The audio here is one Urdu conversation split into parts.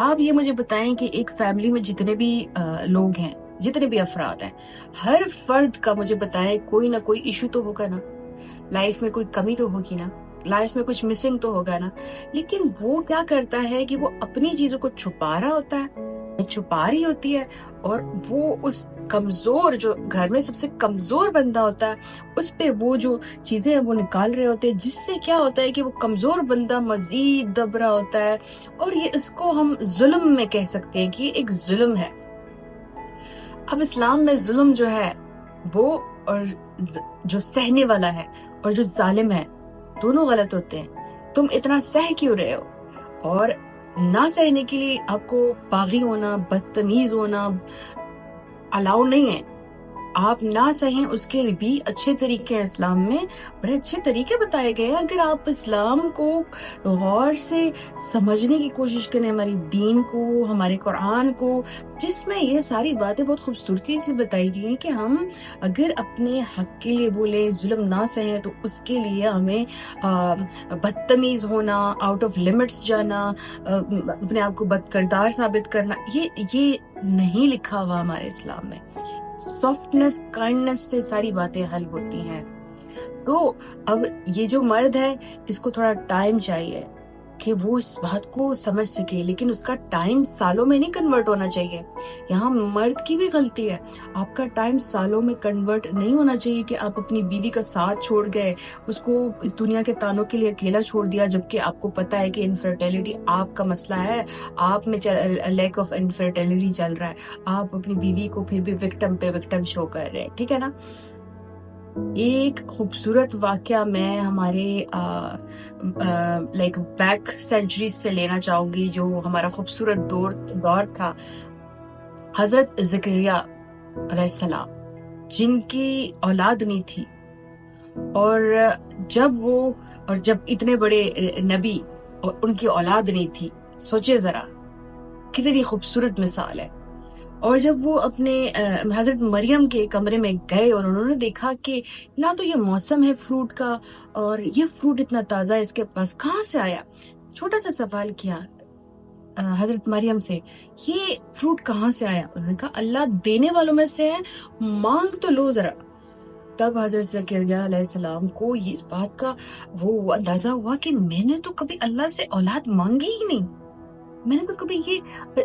آپ یہ مجھے بتائیں کہ ایک فیملی میں جتنے بھی لوگ ہیں، جتنے بھی افراد ہیں، ہر فرد کا مجھے بتائیں کوئی نہ کوئی ایشو تو ہوگا نا، لائف میں کوئی کمی تو ہوگی نا، لائف میں کچھ مسنگ تو ہوگا نا. لیکن وہ کیا کرتا ہے کہ وہ اپنی چیزوں کو چھپا رہا ہوتا ہے، چھپا رہی ہوتی ہے، اور وہ اس کمزور، جو گھر میں سب سے کمزور بندہ ہوتا ہے، اس پہ وہ جو چیزیں ہیں وہ نکال رہے ہوتے ہیں، جس سے کیا ہوتا ہے کہ وہ کمزور بندہ مزید دب رہا ہوتا ہے. اور یہ اس کو ہم ظلم میں کہہ سکتے ہیں کہ یہ ایک ظلم ہے. اب اسلام میں ظلم جو ہے وہ، اور جو سہنے والا ہے اور جو ظالم ہے، دونوں غلط ہوتے ہیں. تم اتنا سہ کیوں رہے ہو؟ اور نہ سہنے کے لیے آپ کو باغی ہونا، بدتمیز ہونا الاؤ نہیں ہے. آپ نہ سہیں اس کے بھی اچھے طریقے ہیں، اسلام میں بڑے اچھے طریقے بتائے گئے ہیں. اگر آپ اسلام کو غور سے سمجھنے کی کوشش کریں، ہماری دین کو، ہمارے قرآن کو، جس میں یہ ساری باتیں بہت خوبصورتی سے بتائی گئی ہیں کہ ہم اگر اپنے حق کے لیے بولیں، ظلم نہ سہیں، تو اس کے لیے ہمیں بدتمیز ہونا، آؤٹ آف لمٹس جانا، اپنے آپ کو بد کردار ثابت کرنا، یہ نہیں لکھا ہوا ہمارے اسلام میں. سافٹنس، کائنڈنس سے ساری باتیں حل ہوتی ہیں. تو اب یہ جو مرد ہے، اس کو تھوڑا ٹائم چاہیے کہ وہ اس بات کو سمجھ سکے، لیکن اس کا ٹائم سالوں میں نہیں کنورٹ ہونا چاہیے. یہاں مرد کی بھی غلطی ہے. آپ کا ٹائم سالوں میں کنورٹ نہیں ہونا چاہیے کہ آپ اپنی بیوی کا ساتھ چھوڑ گئے، اس کو اس دنیا کے تانوں کے لیے اکیلا چھوڑ دیا، جبکہ آپ کو پتا ہے کہ انفرٹیلٹی آپ کا مسئلہ ہے، آپ میں لیک آف انفرٹیلٹی چل رہا ہے. آپ اپنی بیوی کو پھر بھی وکٹم پہ وکٹم شو کر رہے ہیں. ٹھیک ہے نا؟ ایک خوبصورت واقعہ میں ہمارے لائک بیک سینچریز سے لینا چاہوں گی، جو ہمارا خوبصورت دور تھا. حضرت زکریا علیہ السلام، جن کی اولاد نہیں تھی، اور جب اتنے بڑے نبی اور ان کی اولاد نہیں تھی، سوچے ذرا کتنی خوبصورت مثال ہے. اور جب وہ اپنے حضرت مریم کے کمرے میں گئے اور انہوں نے دیکھا کہ نہ تو یہ موسم ہے فروٹ کا، اور یہ فروٹ اتنا تازہ ہے، اس کے پاس کہاں سے آیا؟ چھوٹا سا سوال کیا حضرت مریم سے، یہ فروٹ کہاں سے آیا؟ انہوں نے کہا اللہ دینے والوں میں سے ہے، مانگ تو لو ذرا. تب حضرت زکریا علیہ السلام کو اس بات کا وہ اندازہ ہوا کہ میں نے تو کبھی اللہ سے اولاد مانگی ہی نہیں. میں نے تو کبھی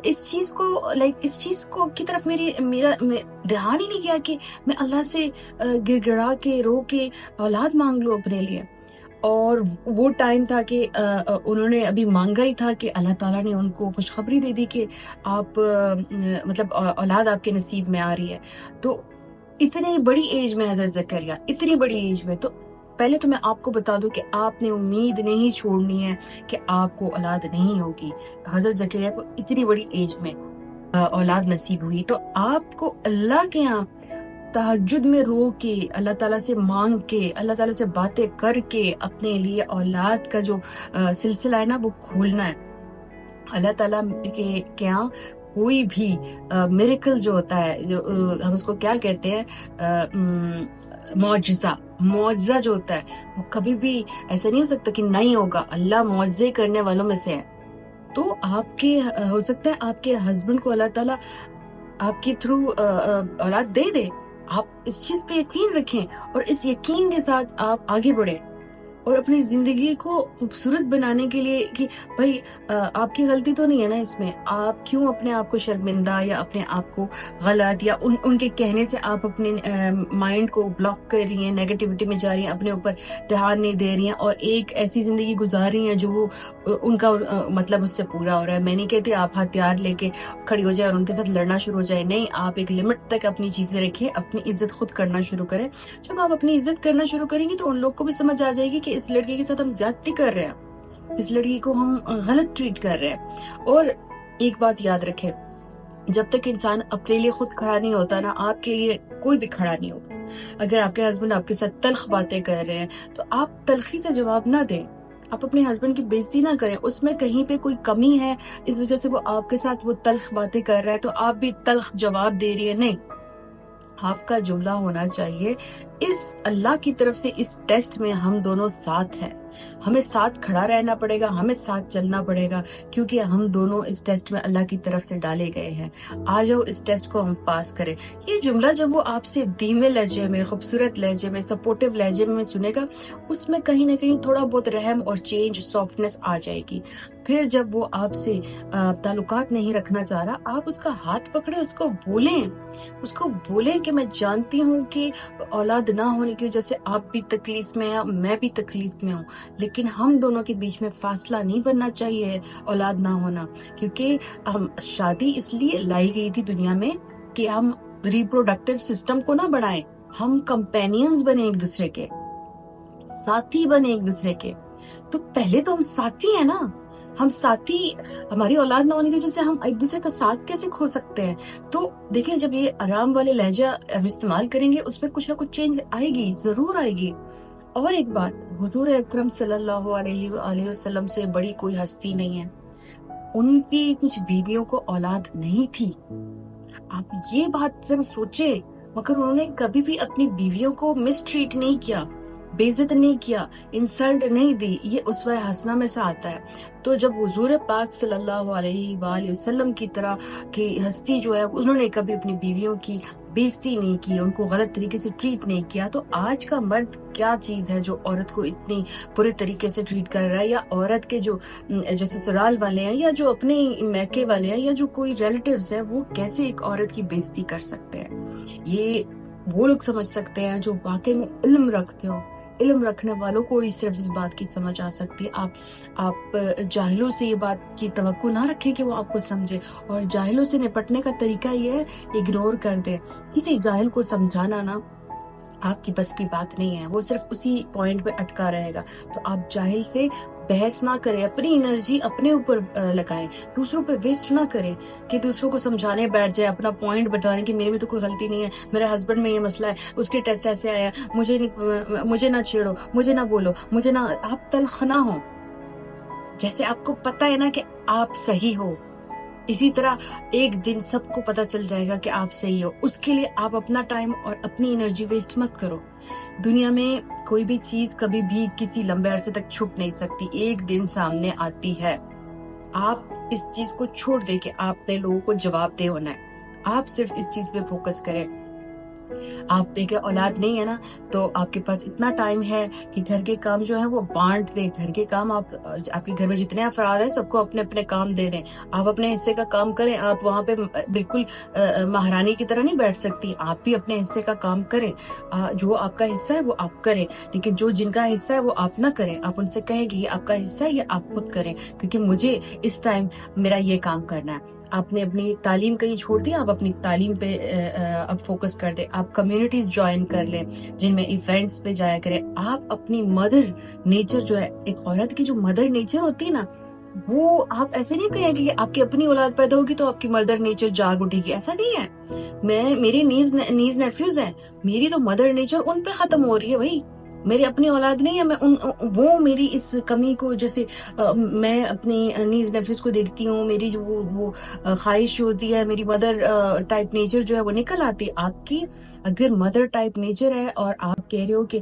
اس چیز کو کی طرف میرا دھیان ہی نہیں کیا کہ میں اللہ سے گر گڑا کے رو کے اولاد مانگ لوں اپنے لیے. اور وہ ٹائم تھا کہ انہوں نے ابھی مانگا ہی تھا کہ اللہ تعالیٰ نے ان کو خوشخبری دے دی کہ آپ مطلب اولاد آپ کے نصیب میں آ رہی ہے. تو اتنی بڑی ایج میں حضرت زکریا، اتنی بڑی ایج میں، تو پہلے تو میں آپ کو بتا دوں کہ آپ نے امید نہیں چھوڑنی ہے کہ آپ کو اولاد نہیں ہوگی. حضرت زکریا کو اتنی بڑی ایج میں اولاد نصیب ہوئی، تو آپ کو اللہ کے یہاں تہجد میں رو کے، اللہ تعالیٰ سے مانگ کے، اللہ تعالیٰ سے باتیں کر کے اپنے لیے اولاد کا جو سلسلہ ہے نا وہ کھولنا ہے. اللہ تعالیٰ کے یہاں کوئی بھی میریکل جو ہوتا ہے، جو ہم اس کو کیا کہتے ہیں، معجزہ جو ہوتا ہے، وہ کبھی بھی ایسا نہیں ہو سکتا کہ نہیں ہوگا. اللہ معجزے کرنے والوں میں سے ہے. تو آپ کے ہو سکتا ہے آپ کے ہسبینڈ کو اللہ تعالیٰ آپ کے تھرو اولاد دے دے. آپ اس چیز پہ یقین رکھیں، اور اس یقین کے ساتھ آپ آگے بڑھیں، اور اپنی زندگی کو خوبصورت بنانے کے لیے کہ بھائی آپ کی غلطی تو نہیں ہے نا اس میں. آپ کیوں اپنے آپ کو شرمندہ یا اپنے آپ کو غلط یا ان کے کہنے سے آپ اپنے مائنڈ کو بلاک کر رہی ہیں، نیگیٹیوٹی میں جا رہی ہیں، اپنے اوپر دھیان نہیں دے رہی ہیں، اور ایک ایسی زندگی گزار رہی ہیں جو وہ ان کا مطلب اس سے پورا ہو رہا ہے. میں نہیں کہتی آپ ہتھیار لے کے کھڑی ہو جائے اور ان کے ساتھ لڑنا شروع ہو جائے. نہیں، آپ ایک لمٹ تک اپنی چیزیں رکھیں، اپنی عزت خود کرنا شروع کریں. جب آپ اپنی عزت کرنا شروع کریں گی تو ان لوگ کو بھی سمجھ آ جائے گی کہ اس لڑکی کے ساتھ ہم زیادتی کر رہے ہیں، اس لڑکی کو ہم غلط ٹریٹ کر رہے ہیں. اور ایک بات یاد رکھیں، جب تک انسان اپنے لیے خود کھڑا نہیں ہوتا نا، آپ کے لیے کوئی بھی کھڑا نہیں ہوگا. اگر آپ کے ہسبینڈ آپ کے ساتھ تلخ باتیں کر رہے ہیں تو آپ تلخی سے جواب نہ دیں. آپ اپنے ہسبینڈ کی بےزتی نہ کریں. اس میں کہیں پہ کوئی کمی ہے، اس وجہ سے وہ آپ کے ساتھ وہ تلخ باتیں کر رہا ہے تو آپ بھی تلخ جواب دے رہی ہے. نہیں، آپ کا جملہ ہونا چاہیے اس اللہ کی طرف سے اس ٹیسٹ میں ہم دونوں ساتھ ہیں، ہمیں ساتھ کھڑا رہنا پڑے گا، ہمیں ساتھ چلنا پڑے گا، کیونکہ ہم دونوں اس ٹیسٹ میں اللہ کی طرف سے ڈالے گئے ہیں۔ آ جاؤ اس ٹیسٹ کو ہم پاس کریں۔ یہ جملہ جب وہ آپ سے دھیمے لہجے میں، خوبصورت لہجے میں، سپورٹیو لہجے میں سنے گا، اس میں کہیں نہ کہیں تھوڑا بہت رحم اور چینج، سافٹنس آ جائے گی۔ پھر جب وہ آپ سے تعلقات نہیں رکھنا چاہ رہا، آپ اس کا ہاتھ پکڑے، اس کو بولیں کہ میں جانتی ہوں کہ اولاد نہ ہونے کی وجہ سے آپ بھی تکلیف میں ہیں، میں بھی تکلیف میں ہوں، لیکن ہم دونوں کے بیچ میں فاصلہ نہیں بننا چاہیے اولاد نہ ہونا، کیونکہ شادی اس لیے لائی گئی تھی دنیا میں کہ ہم ریپروڈکٹیو سسٹم کو نہ بڑھائیں، ہم کمپینینز بنے ایک دوسرے کے، ساتھی بنے ایک دوسرے کے۔ تو پہلے تو ہم ساتھی ہیں نا، ہم ساتھی، ہماری اولاد نہ ہونے کی وجہ سے ہم ایک دوسرے کا ساتھ کیسے کھو سکتے ہیں؟ تو دیکھیں، جب یہ آرام والے لہجہ ہم استعمال کریں گے، اس میں کچھ نہ کچھ چینج آئے گی، ضرور آئے گی۔ اور ایک بات، حضور اکرم صلی اللہ علیہ وآلہ وسلم سے بڑی کوئی ہستی نہیں ہے، ان کی کچھ بیویوں کو اولاد نہیں تھی، آپ یہ بات ذرا سوچے، مگر انہوں نے کبھی بھی اپنی بیویوں کو مس ٹریٹ نہیں کیا، بے عزت نہیں کیا، انسلٹ نہیں دی، یہ اسوہ حسنہ میں سے آتا ہے۔ تو جب حضور پاک صلی اللہ علیہ وآلہ وسلم کی طرح کی ہستی جو ہے، انہوں نے کبھی اپنی بیویوں کی بےعزتی نہیں کی، ان کو غلط طریقے سے ٹریٹ نہیں کیا، تو آج کا مرد کیا چیز ہے جو عورت کو اتنی برے طریقے سے ٹریٹ کر رہا ہے؟ یا عورت کے جو سسرال والے ہیں، یا جو اپنے میکے والے ہیں، یا جو کوئی ریلیٹیوز ہیں، وہ کیسے ایک عورت کی بےعزتی کر سکتے ہیں؟ یہ وہ لوگ سمجھ سکتے ہیں جو واقعی میں علم رکھتے ہو۔ علم رکھنے والوں کو ہی صرف اس بات کی سمجھ آ سکتی ہے۔ آپ جاہلوں سے یہ بات کی توقع نہ رکھیں کہ وہ آپ کو سمجھے، اور جاہلوں سے نپٹنے کا طریقہ یہ ہے، اگنور کر دے۔ کسی جاہل کو سمجھانا نا آپ کی بس کی بات نہیں ہے، وہ صرف اسی پوائنٹ پہ اٹکا رہے گا۔ تو آپ جاہل سے بحث نہ کریں، اپنی انرجی اپنے اوپر لگائیں، دوسروں پہ ویسٹ نہ کریں کہ دوسروں کو سمجھانے بیٹھ جائے، اپنا پوائنٹ بتانے کہ میرے میں تو کوئی غلطی نہیں ہے، میرے ہسبینڈ میں یہ مسئلہ ہے، اس کے ٹیسٹ ایسے آیا، مجھے نہ چھیڑو، مجھے نہ بولو، مجھے نہ، آپ تلخ نہ ہو۔ جیسے آپ کو پتہ ہے نا کہ آپ صحیح ہو، اسی طرح ایک دن سب کو پتہ چل جائے گا کہ آپ صحیح ہو۔ اس کے لیے آپ اپنا ٹائم اور اپنی انرجی ویسٹ مت کرو۔ دنیا میں کوئی بھی چیز کبھی بھی کسی لمبے عرصے تک چھپ نہیں سکتی، ایک دن سامنے آتی ہے۔ آپ اس چیز کو چھوڑ دے کہ آپ نے لوگوں کو جواب دے ہونا ہے، آپ صرف اس چیز پہ فوکس کریں۔ آپ دیکھیں، اولاد نہیں ہے نا، تو آپ کے پاس اتنا ٹائم ہے کہ گھر کے کام جو ہے وہ بانٹ دیں۔ گھر کے کام آپ کے گھر میں جتنے افراد ہیں سب کو اپنے اپنے کام دے دیں، آپ اپنے حصے کا کام کریں۔ آپ وہاں پہ بالکل مہارانی کی طرح نہیں بیٹھ سکتی، آپ بھی اپنے حصے کا کام کریں۔ جو آپ کا حصہ ہے وہ آپ کریں، لیکن جن کا حصہ ہے وہ آپ نہ کریں۔ آپ ان سے کہیں کہ یہ آپ کا حصہ ہے، یہ آپ خود کریں، کیونکہ مجھے اس ٹائم میرا یہ کام کرنا ہے۔ آپ نے اپنی تعلیم کہیں چھوڑ دی، آپ اپنی تعلیم پہ اب فوکس کر دیں۔ آپ کمیونٹیز جوائن کر لیں جن میں ایونٹس پہ جایا کریں۔ آپ اپنی مدر نیچر جو ہے، ایک عورت کی جو مدر نیچر ہوتی ہے نا، وہ آپ ایسے نہیں کہیں کہ آپ کی اپنی اولاد پیدا ہوگی تو آپ کی مدر نیچر جاگ اٹھے گی، ایسا نہیں ہے۔ میری نیز نیفیوز ہیں، میری تو مدر نیچر ان پہ ختم ہو رہی ہے بھائی، میری اپنی اولاد نہیں ہے۔ میں وہ میری اس کمی کو، جیسے میں اپنی نیز نیفیوز کو دیکھتی ہوں، میری جو وہ خواہش ہوتی ہے، میری مدر ٹائپ نیچر جو ہے وہ نکل آتی ہے۔ آپ کی اگر مدر ٹائپ نیچر ہے اور آپ کہہ رہے ہو کہ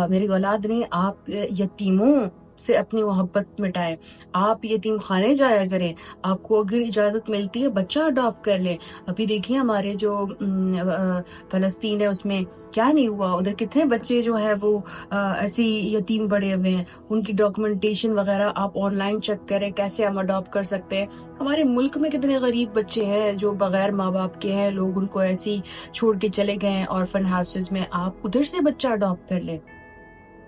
میری اولاد نہیں، آپ یتیموں سے اپنی محبت مٹائیں، آپ یتیم خانے جایا کریں، آپ کو اگر اجازت ملتی ہے بچہ اڈاپٹ کر لیں۔ ابھی دیکھیں ہمارے جو فلسطین ہے، اس میں کیا نہیں ہوا، ادھر کتنے بچے جو ہے وہ ایسی یتیم پڑے ہوئے ہیں، ان کی ڈاکومنٹیشن وغیرہ آپ آن لائن چیک کریں، کیسے ہم اڈاپٹ کر سکتے ہیں۔ ہمارے ملک میں کتنے غریب بچے ہیں جو بغیر ماں باپ کے ہیں، لوگ ان کو ایسے ہی چھوڑ کے چلے گئے ہیں آرفن ہاؤسز میں، آپ ادھر سے بچہ اڈاپٹ کر لیں۔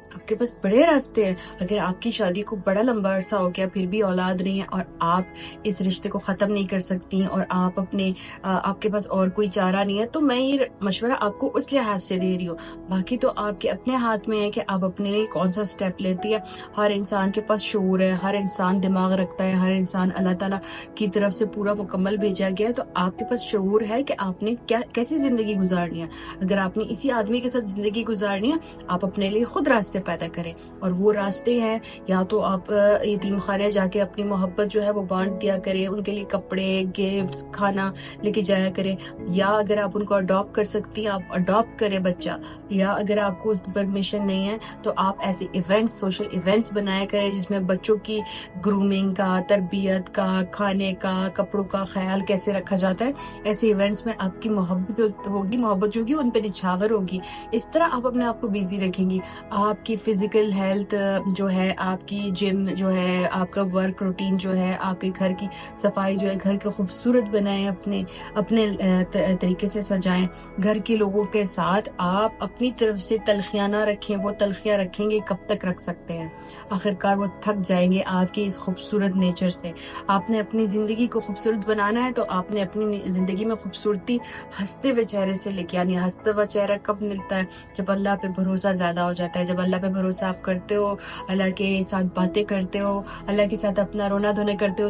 آپ کے پاس بڑے راستے ہیں۔ اگر آپ کی شادی کو بڑا لمبا عرصہ ہو گیا پھر بھی اولاد نہیں ہے، اور آپ اس رشتے کو ختم نہیں کر سکتی، اور آپ کے پاس اور کوئی چارہ نہیں ہے، تو میں یہ مشورہ آپ کو اس لحاظ سے دے رہی ہوں۔ باقی تو آپ کے اپنے ہاتھ میں ہے کہ آپ اپنے لیے کون سا سٹیپ لیتی ہے۔ ہر انسان کے پاس شعور ہے، ہر انسان دماغ رکھتا ہے، ہر انسان اللہ تعالیٰ کی طرف سے پورا مکمل بھیجا گیا ہے، تو آپ کے پاس شعور ہے کہ آپ نے کیسی زندگی گزارنی ہے۔ اگر آپ نے اسی آدمی کے ساتھ زندگی گزارنی ہے، آپ اپنے لیے خود راستے پیدا کریں. اور وہ راستے ہیں یا تو آپ یتیم خانے جا کے اپنی محبت جو ہے وہ بانٹ دیا کریں, ان کے لیے کپڑے, گفٹس, کھانا لے کے جایا کریں, یا اگر آپ ان کو اڈاپٹ کر سکتی ہیں آپ اڈاپٹ کریں بچہ, یا اگر آپ کو اس کی پرمیشن نہیں ہے تو آپ ایسے ایونٹس, سوشل ایونٹس بنایا کریں جس میں بچوں کی گرومنگ کا, تربیت کا, کھانے کا, کپڑوں کا خیال کیسے رکھا جاتا ہے. ایسے ایونٹس میں آپ کی محبت جو ہوگی ان پہ نچھاور ہوگی. اس طرح آپ اپنے آپ کو بیزی رکھیں گی. آپ کی فزیکل ہیلتھ جو ہے, آپ کی جم جو ہے, آپ کا ورک روٹین جو ہے, آپ کے گھر کی صفائی جو ہے, گھر کو خوبصورت بنائیں, اپنے طریقے سے سجائیں. گھر کے لوگوں کے ساتھ آپ اپنی طرف سے تلخیاں نہ رکھیں. وہ تلخیاں رکھیں گے کب تک رکھ سکتے ہیں؟ آخرکار وہ تھک جائیں گے آپ کے اس خوبصورت نیچر سے. آپ نے اپنی زندگی کو خوبصورت بنانا ہے تو آپ نے اپنی زندگی میں خوبصورتی ہنستے ہوئے چہرے سے لے کے آنی. ہنستا ہوا چہرہ کب ملتا ہے؟ جب اللہ پہ بھروسہ زیادہ ہو جاتا ہے. جب اللہ پہ بھروسہ آپ کرتے ہو, اللہ کے ساتھ باتیں کرتے ہو, اللہ کے ساتھ اپنا رونا دھونا کرتے ہو.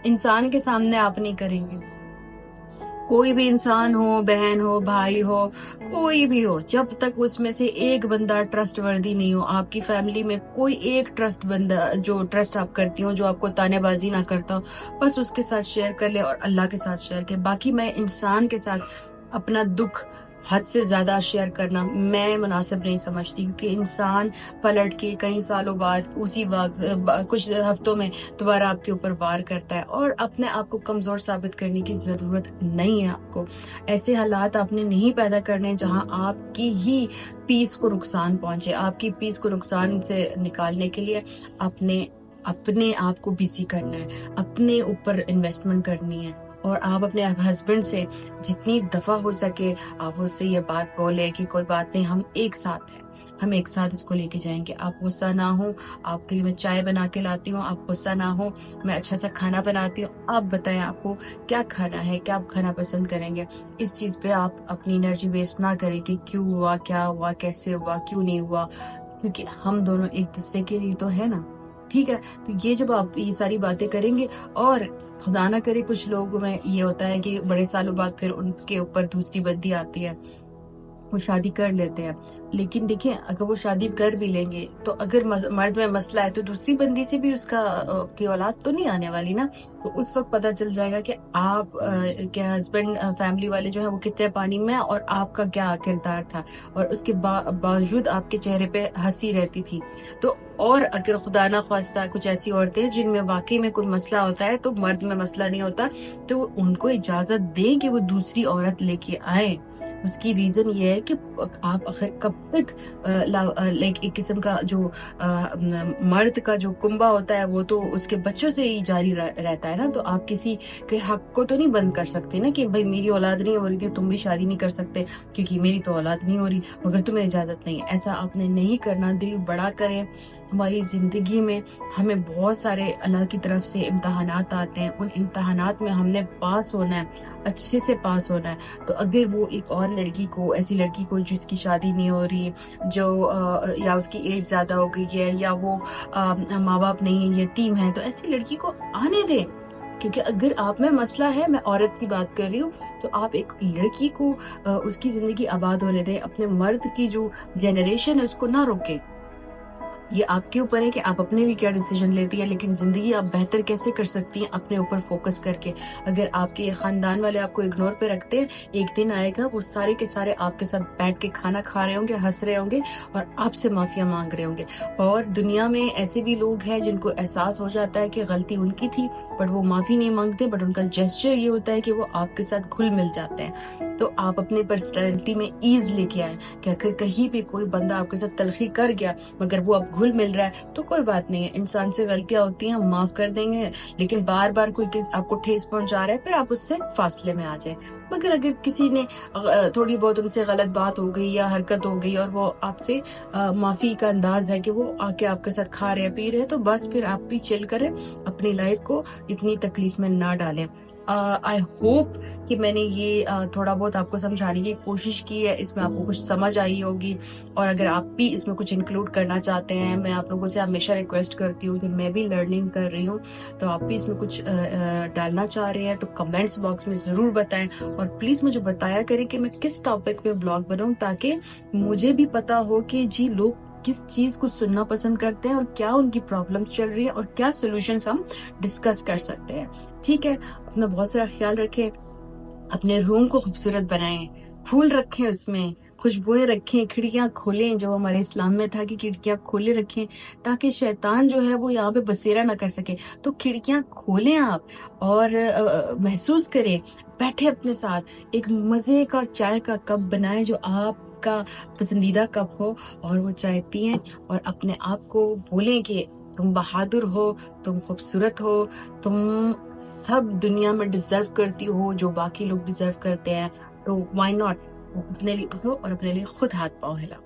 انسان کے سامنے آپ نہیں کریں گے. کوئی بھی انسان ہو, بہن ہو, بھائی ہو, کوئی بھی ہو, جب تک اس میں سے ایک بندہ ٹرسٹ وردی نہیں ہو, آپ کی فیملی میں کوئی ایک ٹرسٹ بندہ جو ٹرسٹ آپ کرتی ہو, جو آپ کو تانے بازی نہ کرتا ہو, بس اس کے ساتھ شیئر کر لے اور اللہ کے ساتھ شیئر کرے. باقی میں انسان کے ساتھ اپنا دکھ حد سے زیادہ شیئر کرنا میں مناسب نہیں سمجھتی, کیونکہ انسان پلٹ کے کئی سالوں بعد اسی وقت کچھ ہفتوں میں دوبارہ آپ کے اوپر وار کرتا ہے. اور اپنے آپ کو کمزور ثابت کرنے کی ضرورت نہیں ہے. آپ کو ایسے حالات آپ نے نہیں پیدا کرنے جہاں آپ کی ہی پیس کو نقصان پہنچے. آپ کی پیس کو نقصان سے نکالنے کے لیے اپنے آپ کو بیزی کرنا ہے, اپنے اوپر انویسٹمنٹ کرنی ہے. اور آپ اپنے ہسبینڈ سے جتنی دفعہ ہو سکے آپ اس سے یہ بات بولے کہ کوئی بات نہیں, ہم ایک ساتھ ہیں, ہم ایک ساتھ اس کو لے کے جائیں گے. آپ غصہ نہ ہوں, آپ کے لیے میں چائے بنا کے لاتی ہوں, آپ غصہ نہ ہوں, میں اچھا سا کھانا بناتی ہوں. آپ بتائیں آپ کو کیا کھانا ہے, کیا آپ کھانا پسند کریں گے. اس چیز پہ آپ اپنی انرجی ویسٹ نہ کریں کہ کیوں ہوا, کیا ہوا, کیسے ہوا, کیوں نہیں ہوا, کیونکہ ہم دونوں ایک دوسرے کے لیے تو ہے نا. ٹھیک ہے, تو یہ جب آپ یہ ساری باتیں کریں گے, اور خدا نہ کرے کچھ لوگوں میں یہ ہوتا ہے کہ بڑے سالوں بعد پھر ان کے اوپر دوسری بندی آتی ہے, وہ شادی کر لیتے ہیں. لیکن دیکھیں اگر وہ شادی کر بھی لیں گے تو اگر مرد میں مسئلہ ہے تو دوسری بندی سے بھی اس کی اولاد تو نہیں آنے والی نا. تو اس وقت پتہ چل جائے گا کہ آپ کے ہسبینڈ فیملی والے جو ہیں وہ کتنے پانی میں اور آپ کا کیا کردار تھا, اور اس کے باوجود آپ کے چہرے پہ ہنسی رہتی تھی. تو اور اگر خدا نہ خواستہ کچھ ایسی عورتیں جن میں واقعی میں کوئی مسئلہ ہوتا ہے تو مرد میں مسئلہ نہیں ہوتا, تو ان کو اجازت دیں کہ وہ دوسری عورت لے کے آئیں. اس کی ریزن یہ ہے کہ آپ آخر کب تک ایک قسم کا جو مرد کا جو کنبا ہوتا ہے وہ تو اس کے بچوں سے ہی جاری رہتا ہے نا. تو آپ کسی کے حق کو تو نہیں بند کر سکتے نا کہ بھائی میری اولاد نہیں ہو رہی تھی تم بھی شادی نہیں کر سکتے کیونکہ میری تو اولاد نہیں ہو رہی مگر تمہیں اجازت نہیں ہے. ایسا آپ نے نہیں کرنا. دل بڑا کریں. ہماری زندگی میں ہمیں بہت سارے اللہ کی طرف سے امتحانات آتے ہیں, ان امتحانات میں ہم نے پاس ہونا ہے, اچھے سے پاس ہونا ہے. تو اگر وہ ایک اور لڑکی کو, ایسی لڑکی کو جس کی شادی نہیں ہو رہی, جو یا اس کی ایج زیادہ ہو گئی ہے, یا وہ ماں باپ نہیں ہے, یتیم ہے, تو ایسی لڑکی کو آنے دیں. کیونکہ اگر آپ میں مسئلہ ہے, میں عورت کی بات کر رہی ہوں, تو آپ ایک لڑکی کو اس کی زندگی آباد ہونے دیں. اپنے مرد کی جو جنریشن ہے اس کو نہ روکیں. یہ آپ کے اوپر ہے کہ آپ اپنے لیے کیا ڈیسیجن لیتی ہیں, لیکن زندگی آپ بہتر کیسے کر سکتی ہیں اپنے اوپر فوکس کر کے. اگر آپ کے خاندان والے آپ کو اگنور پہ رکھتے ہیں, ایک دن آئے گا وہ سارے کے سارے آپ کے ساتھ بیٹھ کے کھانا کھا رہے ہوں گے, ہنس رہے ہوں گے اور آپ سے معافیا مانگ رہے ہوں گے. اور دنیا میں ایسے بھی لوگ ہیں جن کو احساس ہو جاتا ہے کہ غلطی ان کی تھی بٹ وہ معافی نہیں مانگتے, بٹ ان کا جیسچر یہ ہوتا ہے کہ وہ آپ کے ساتھ گھل مل جاتے ہیں. تو آپ اپنی پرسنالٹی میں ایز لے کے آئیں کہ اگر کہیں بھی کوئی بندہ آپ کے ساتھ تلخی کر گیا مگر وہ اب گھل مل رہا ہے تو کوئی بات نہیں ہے, انسان سے غلطیاں ہوتی ہیں, ہم معاف کر دیں گے. لیکن بار بار کوئی آپ کو ٹھیس پہنچا رہا ہے پھر آپ اس سے فاصلے میں آ جائیں. مگر اگر کسی نے تھوڑی بہت ان سے غلط بات ہو گئی یا حرکت ہو گئی اور وہ آپ سے معافی کا انداز ہے کہ وہ آ کے آپ کے ساتھ کھا رہے پی رہے, تو بس پھر آپ بھی چل کریں, اپنی لائف کو اتنی تکلیف میں نہ ڈالیں. آئی ہوپ کہ میں نے یہ تھوڑا بہت آپ کو سمجھانے کی کوشش کی ہے, اس میں آپ کو کچھ سمجھ آئی ہوگی. اور اگر آپ بھی اس میں کچھ انکلوڈ کرنا چاہتے ہیں, میں آپ لوگوں سے ہمیشہ ریکویسٹ کرتی ہوں کہ میں بھی لرننگ کر رہی ہوں, تو آپ بھی اس میں کچھ ڈالنا چاہ رہے ہیں تو کمنٹس باکس میں ضرور بتائیں. اور پلیز مجھے بتایا کریں کہ میں کس ٹاپک پہ بلاگ بناؤں تاکہ مجھے بھی پتا ہو کہ جی لوگ کس چیز کو سننا پسند کرتے ہیں اور کیا ان کی پرابلمس چل رہی ہیں اور کیا سولوشنز ہم ڈسکس کر سکتے ہیں. ٹھیک ہے، اپنا بہت سارا خیال رکھیں، اپنے روم کو خوبصورت بنائیں، پھول رکھیں اس میں، خوشبوئیں رکھیں، کھڑکیاں کھولیں، جو ہمارے اسلام میں تھا کہ کھڑکیاں کھولے رکھیں تاکہ شیطان جو ہے وہ یہاں پہ بسیرا نہ کر سکے. تو کھڑکیاں کھولیں آپ اور محسوس کریں، بیٹھے اپنے ساتھ، ایک مزے کا چائے کا کپ بنائیں جو آپ کا پسندیدہ کپ ہو اور وہ چائے پئیں اور اپنے آپ کو بولیں کہ تم بہادر ہو، تم خوبصورت ہو، تم سب دنیا میں ڈیزرو کرتی ہو جو باقی لوگ ڈیزرو کرتے ہیں. تو وائی ناٹ، اپنے لیے اٹھو اور اپنے لیے خود ہاتھ پاؤں ہلاؤ.